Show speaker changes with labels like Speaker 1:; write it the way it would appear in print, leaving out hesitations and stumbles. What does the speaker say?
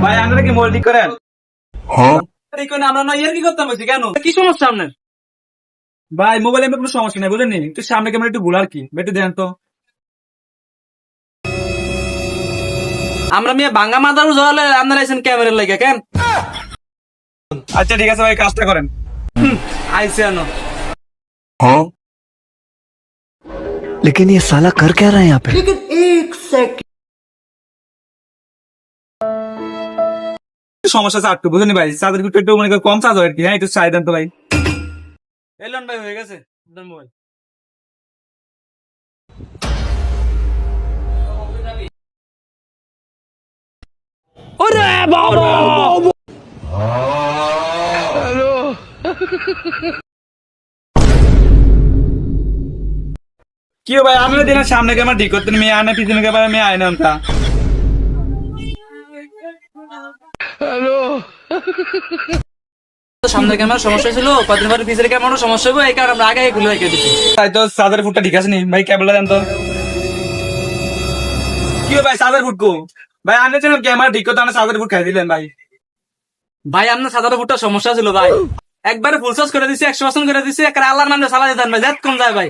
Speaker 1: ভাই আমরা কি মোবাইল ঠিক করেন?
Speaker 2: আমরা না ইয়ার কি করতাম বলছি কেন কি সমস্যা আপনার?
Speaker 1: ভাই মোবাইলে কোনো সমস্যা নেই বুঝলেন, একটু সামনে ক্যামেরা একটু ভুল আর কি, একটু দেন তো।
Speaker 2: আমরা মেয়ে ভাঙ্গা মাথার জলে আপনার আইসেন ক্যামেরার লাগে কেন?
Speaker 1: আচ্ছা ঠিক আছে ভাই, কাজটা করেন।
Speaker 2: আইসে আনো
Speaker 3: लेकिन ये साला कर क्या रहा है यहाँ पे।
Speaker 1: সমস্যা আছে একটু বুঝলেন ভাই, চার্জার একটু মনে করেন কম চার্জ হয় আর কি। হ্যাঁ একটু চাই দেন তো ভাই।
Speaker 2: এলন ভাই হয়ে গেছে আপনার মোবাইল। ওরে বাবা
Speaker 1: কি ভাই আমি দিন সামনে ক্যামেরা ঠিক করতেন, মেয়ে আনে পিছনে ক্যামেরা মেয়ে আয় না তা।
Speaker 2: সামনের ক্যামেরার সমস্যা ছিল, কদিন পরে পিছের ক্যামেরার সমস্যা হবে, এই কারণে আমরা আগে এগুলো রেখে দিচ্ছি।
Speaker 1: তাই তো চার্জার ফুটটা ঠিক আছে নি ভাই, ক্যামেরা দেন তো। কি ভাই চার্জার ফুট কো ভাই, আনে ক্যামেরা ঠিক করতে আনে চার্জার ফুট খাই দিলেন ভাই।
Speaker 2: ভাই আপনার সাধারণ ফুটটা সমস্যা ছিল ভাই, একবারে ফুল চার্জ করে দিছি, 100% করে দিছি, একটা আল্লাহর নামে চালা দিতেন ভাই, যেত কম যায় ভাই।